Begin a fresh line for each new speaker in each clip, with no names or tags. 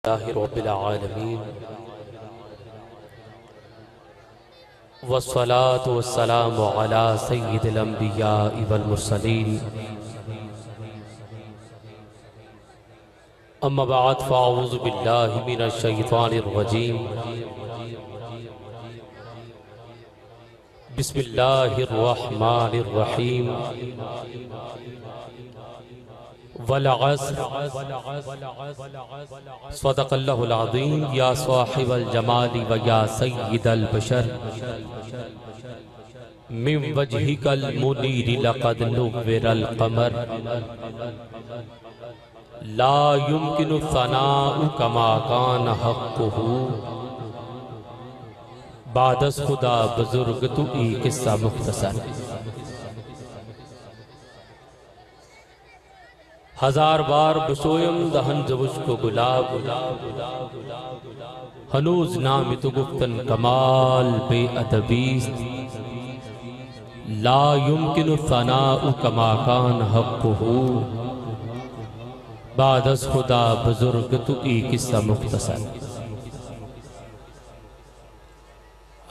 لله رب العالمين والصلاة والسلام على سيد الأنبياء والمرسلين أما بعد فأعوذ بالله من الشيطان الرجيم بسم الله الرحمن الرحيم والعصر صدق الله العظيم يا صاحب الجمال ويا سيد البشر من وجهك المنير لقد نور القمر لا يمكن الثناء كما كان حقه بعد از خدا بزرگ تو ایک قصہ مختصر ہزار بار بسویم دہن زوج کو گلاب ہنوز نام تو گفتن کمال بے ادبیست لا يمكن الثناء كما كان حقه بعد از خدا بزرگ تو ایک قصہ مختصر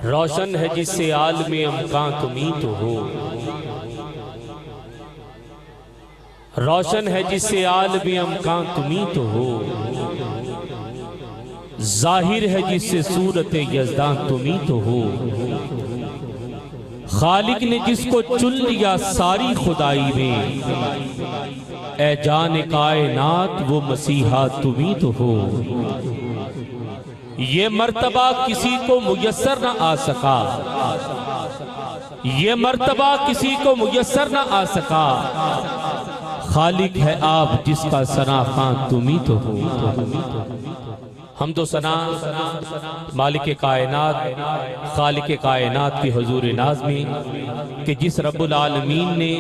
روشن ہے جس سے عالم امکان تمہیں تو ہو روشن ہے جس سے عالم امکان تمہیں تو ہو ظاہر ہے جس سے صورت یزدان تمہیں تو ہو خالق نے جس کو چن لیا ساری خدائی میں اے جان کائنات وہ مسیحا تمہیں تو ہو یہ مرتبہ کسی کو میسر نہ آ سکا یہ مرتبہ کسی کو میسر نہ آ سکا خالق ہے آپ جس کا ثنا خان تمہیں تو ہو حمد و ثنا مالک کائنات خالق کائنات کی حضور ناز میں کہ جس رب العالمین نے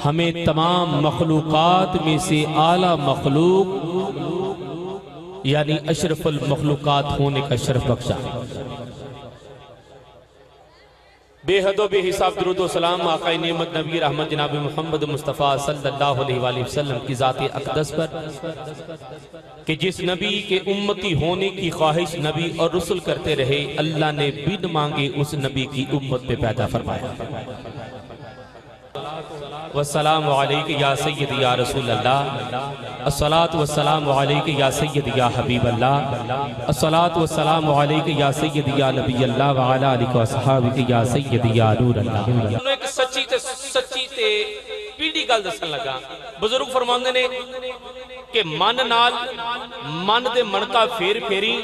ہمیں تمام مخلوقات میں سے اعلیٰ مخلوق یعنی اشرف المخلوقات ہونے کا شرف بخشا بے حد و بے حساب درود و سلام آقا نعمت نبی رحمت جناب محمد مصطفیٰ صلی اللہ علیہ وآلہ وسلم کی ذات اقدس پر کہ جس نبی کے امتی ہونے کی خواہش نبی اور رسول کرتے رہے اللہ نے بن مانگے اس نبی کی امت پہ پیدا فرمایا والسلام علیکہ یا سید یا رسول اللہ الصلاة والسلام علیکہ یا سید یا حبیب اللہ الصلاة والسلام علیکہ یا سید یا نبی اللہ وعلا علیکہ وصحابہ یا سید یا نور اللہ انہوں ایک سچی تے پیڑی گل دسن لگا بزرگ فرماندے نے کہ من نال من دے منکا پھیر پھیری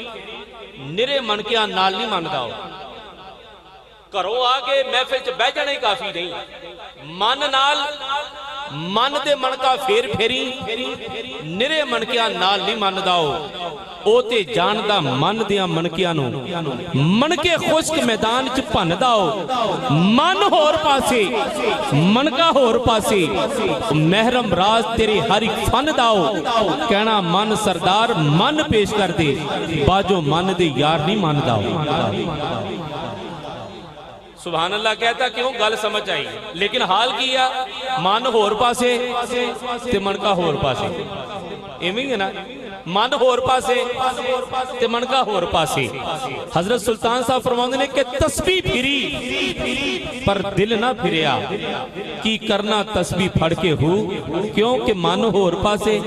نرے منکیاں نال نہیں من داؤ کرو آگے محفل چ بہ جانے کافی نہیں من نال من دے منکا پھیر پھیری نرے منکیاں نال نہیں من داؤ او تے جاندہ من دیاں منکیاں نو منکے خشک میدان چ پن داؤ من ہور پاسے منکا ہور پاسے محرم راز تیرے ہر ایک فن داؤ کہنا من سردار من پیش کر دے باجو من دے یار نہیں من داؤ سبحان اللہ کہتا کیوں گل سمجھ آئی لیکن حال کیا من ہور پاسے تے من کا ہور پاسے ایمیں نا من ہور پاسے تے من کا ہور پاسے حضرت سلطان صاحب فرماندے نے کہ تسبیح پھری پر دل نہ پھریا کی کرنا تسبیح پھڑ کے ہو کیوں کہ من ہور پاسے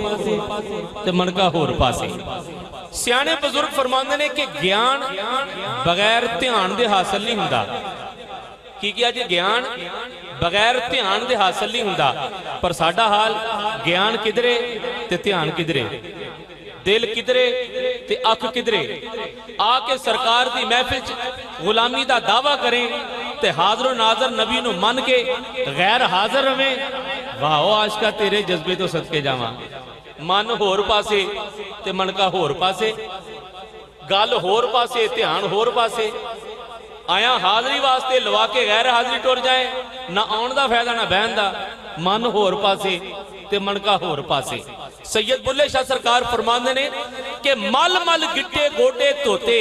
تے من کا ہور پاسے سیانے بزرگ فرماندے نے کہ گیان بغیر دھیان دے حاصل نہیں ہوندا کی کیا جی گیان بغیر دھیان دے حاصل نہیں ہوندا پر ساڈا حال گیان کدرے تے دھیان کدرے دل کدرے تے اکھ کدرے آ کے سرکار دی محفل غلامی دا دعویٰ کریں تے حاضر و ناظر نبی نو من کے غیر حاضر رویں واہ عاشقہ تیرے جذبے تو صدقے جاواں من ہور پاسے تے من کا ہور پاسے گل ہور پاسے دھیان ہور پاسے آیا حاضری واسطے لوا کے غیر حاضری ٹور جائیں نہ آن دا فائدہ نہ بہن دا من ہور پاسے تے من کا ہور پاسے سید بلے شاہ سرکار فرماندے نے کہ مل مل گٹے گوٹے توتے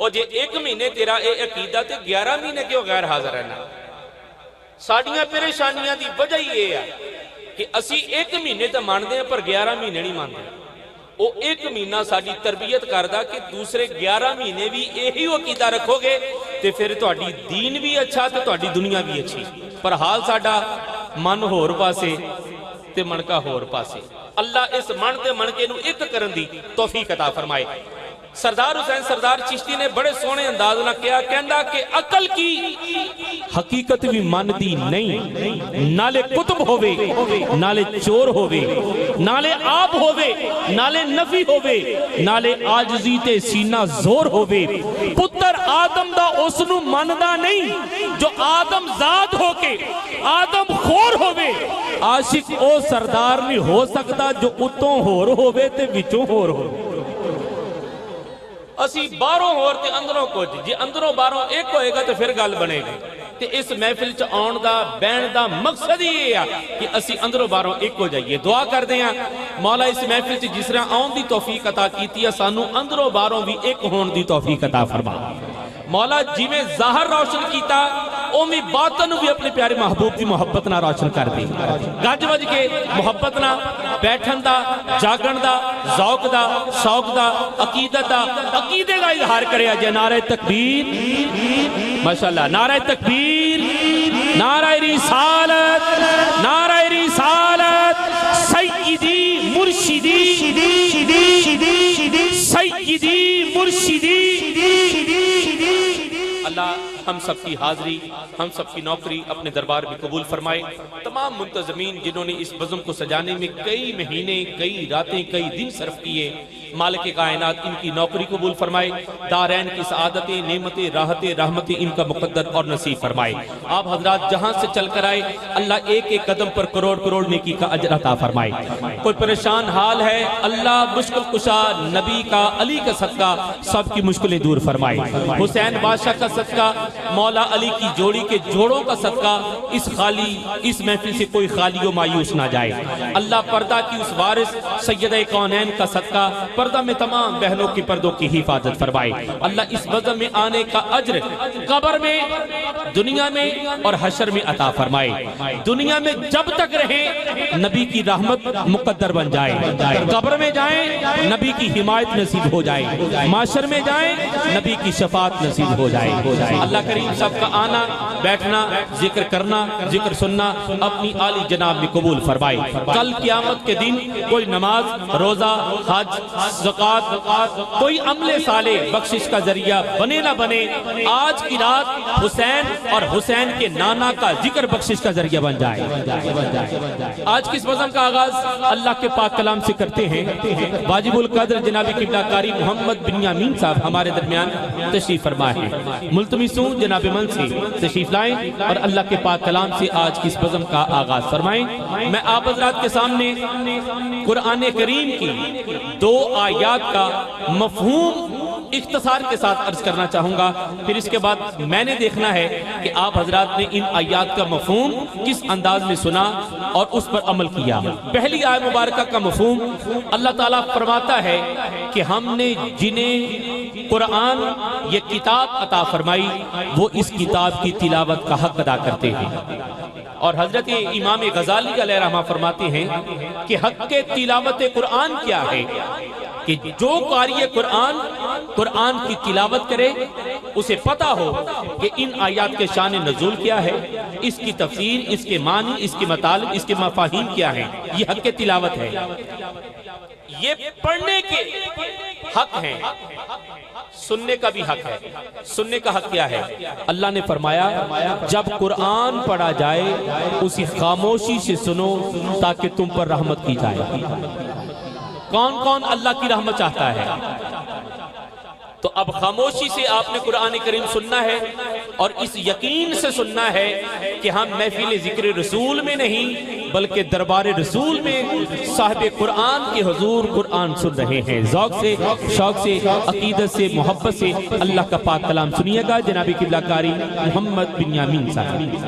اور جے ایک مہینے تیرا اے عقیدہ تے 11 مہینے کیوں غیر حاضر رہنا؟ ساڑیاں پریشانیاں دی وجہ یہ ہے کہ اسی ایک مہینے تے ماندے ہیں پر 11 مہینے نہیں ماندے. وہ ایک مہینہ ساڑی تربیت کردہ کہ دوسرے 11 مہینے بھی یہی عقیدہ رکھو گے تے پھر تہاڈی دین بھی اچھا تے تہاڈی دنیا بھی اچھی. پر حال ساڈا من ہور پاسے تے منکا ہور پاسے. اللہ اس من تے منکے نو ایک کرن دی توفیق عطا فرمائے. سردار حسین سردار چشتی نے بڑے سونے انداز نہ کیا کہندا کہ عقل کی حقیقت بھی من دی نہیں. نالے کتب ہووے نالے چور ہووے نالے آپ ہووے نالے نفی ہووے نالے عاجزی تے سینہ زور ہووے. پتر آدم دا اس نو من دا نہیں جو آدم ذات ہو کے آدم خور ہووے. عاشق او سردار نہیں ہو سکتا جو اتوں ہور ہووے تے وچوں ہور ہووے. اسی باہروں ہور تے اندروں کچھ جی اندروں باہروں ایک ہوئے گا تو پھر گل بنے گی. تے اس محفل چ آن دا بین دا مقصد یہ ہے کہ اسی اندروں باہروں ایک ہو جائیے. دعا کر دیں مولا اس محفل چ جس طرح آن دی توفیق عطا کیتی ہے سانو اندروں باہروں بھی ایک ہون دی توفیق عطا فرما. مولا جی میں ظاہر روشن کیتا اومی باطن بھی اپنے پیارے محبوب کی محبت نہ روشن کر دی. گج وج کے محبت نہ بیٹھن دا جاگن دا ذوق دا شوق دا عقیدت دا عقیدے کا اظہار کرے. جے نعرہ تکبیر ماشاءاللہ نعرہ تکبیر نعرہ رسالت نعرہ رسالت سیدی مرشدی سیدی مرشدی. اللہ ہم سب کی حاضری ہم سب کی نوکری اپنے دربار میں قبول فرمائے. تمام منتظمین جنہوں نے اس بزم کو سجانے میں کئی مہینے کئی راتیں کئی دن صرف کیے مالک کائنات ان کی نوکری قبول فرمائے. دارین کی سعادتیں نعمتیں راحتیں رحمتیں ان کا مقدر اور نصیب فرمائے. آپ حضرات جہاں سے چل کر آئے اللہ ایک ایک قدم پر کروڑ کروڑ نیکی کا اجر عطا فرمائے. کوئی پریشان حال ہے اللہ مشکل کشا نبی کا علی کا صدقہ سب کی مشکلیں دور فرمائے. حسین بادشاہ کا صدقہ مولا علی کی جوڑی کے جوڑوں کا صدقہ اس محفل سے کوئی خالی و مایوس نہ جائے. اللہ پردہ کی اس وارث سیدہ کونین کا صدقہ پردہ میں تمام بہنوں کی پردوں کی حفاظت فرمائے. اللہ اس بزم میں آنے کا اجر قبر میں دنیا میں اور حشر میں عطا فرمائے. دنیا میں جب تک رہے نبی کی رحمت مقدر بن جائے. قبر میں جائیں نبی کی حمایت نصیب ہو جائے. معاشر میں جائیں نبی کی شفاعت نصیب ہو جائے. اللہ کریم سب کا آنا بیٹھنا ذکر کرنا ذکر سننا اپنی عالی جناب میں قبول فرمائے. کل قیامت کے دن کوئی نماز روزہ حج زکوٰۃ کوئی عمل صالح بخشش کا ذریعہ بنے نہ بنے آج کی رات حسین اور حسین کے نانا کا ذکر بخشش کا ذریعہ بن جائے. آج کس بزم کا آغاز اللہ کے پاک کلام سے کرتے ہیں. واجب القدر جناب قبلہ کاری محمد بنیامین صاحب ہمارے درمیان تشریف فرما ہے. ملتمس ہوں جناب من سے تشریف لائیں اور اللہ کے پاک کلام سے آج کس بزم کا آغاز فرمائیں. میں آپ حضرات کے سامنے قرآن کریم کی 2 آیات کا مفہوم اختصار کے ساتھ عرض کرنا چاہوں گا. پھر اس کے بعد میں نے دیکھنا ہے کہ آپ حضرات نے ان آیات کا مفہوم کس انداز میں سنا اور اس پر عمل کیا. پہلی آیت مبارکہ کا مفہوم اللہ تعالیٰ فرماتا ہے کہ ہم نے جنہیں قرآن یہ کتاب عطا فرمائی وہ اس کتاب کی تلاوت کا حق ادا کرتے ہیں. اور حضرت امام غزالی علیہ رحمہ فرماتے ہیں کہ حق کے تلاوت قرآن کیا ہے کہ جو قاری قرآن کی تلاوت کرے اسے پتہ ہو کہ ان آیات کے شان نزول کیا ہے اس کی تفسیر اس کے معنی اس کے مطالب اس کے مفاہیم کیا ہیں. یہ حق کے تلاوت ہے. یہ پڑھنے کے حق ہیں سننے کا بھی حق ہے. سننے کا حق کیا ہے؟ اللہ نے فرمایا جب قرآن پڑھا جائے اسی خاموشی سے سنو تاکہ تم پر رحمت کی جائے. کون کون اللہ کی رحمت چاہتا ہے؟ تو اب خاموشی سے آپ نے قرآن کریم سننا ہے اور اس یقین سے سننا ہے کہ ہم محفل ذکر رسول میں نہیں بلکہ دربار رسول میں صاحب قرآن کے حضور قرآن سن رہے ہیں. ذوق سے شوق سے عقیدت سے محبت سے اللہ کا پاک کلام سنیے گا. جناب قبلہ کاری محمد بنیامین صاحب.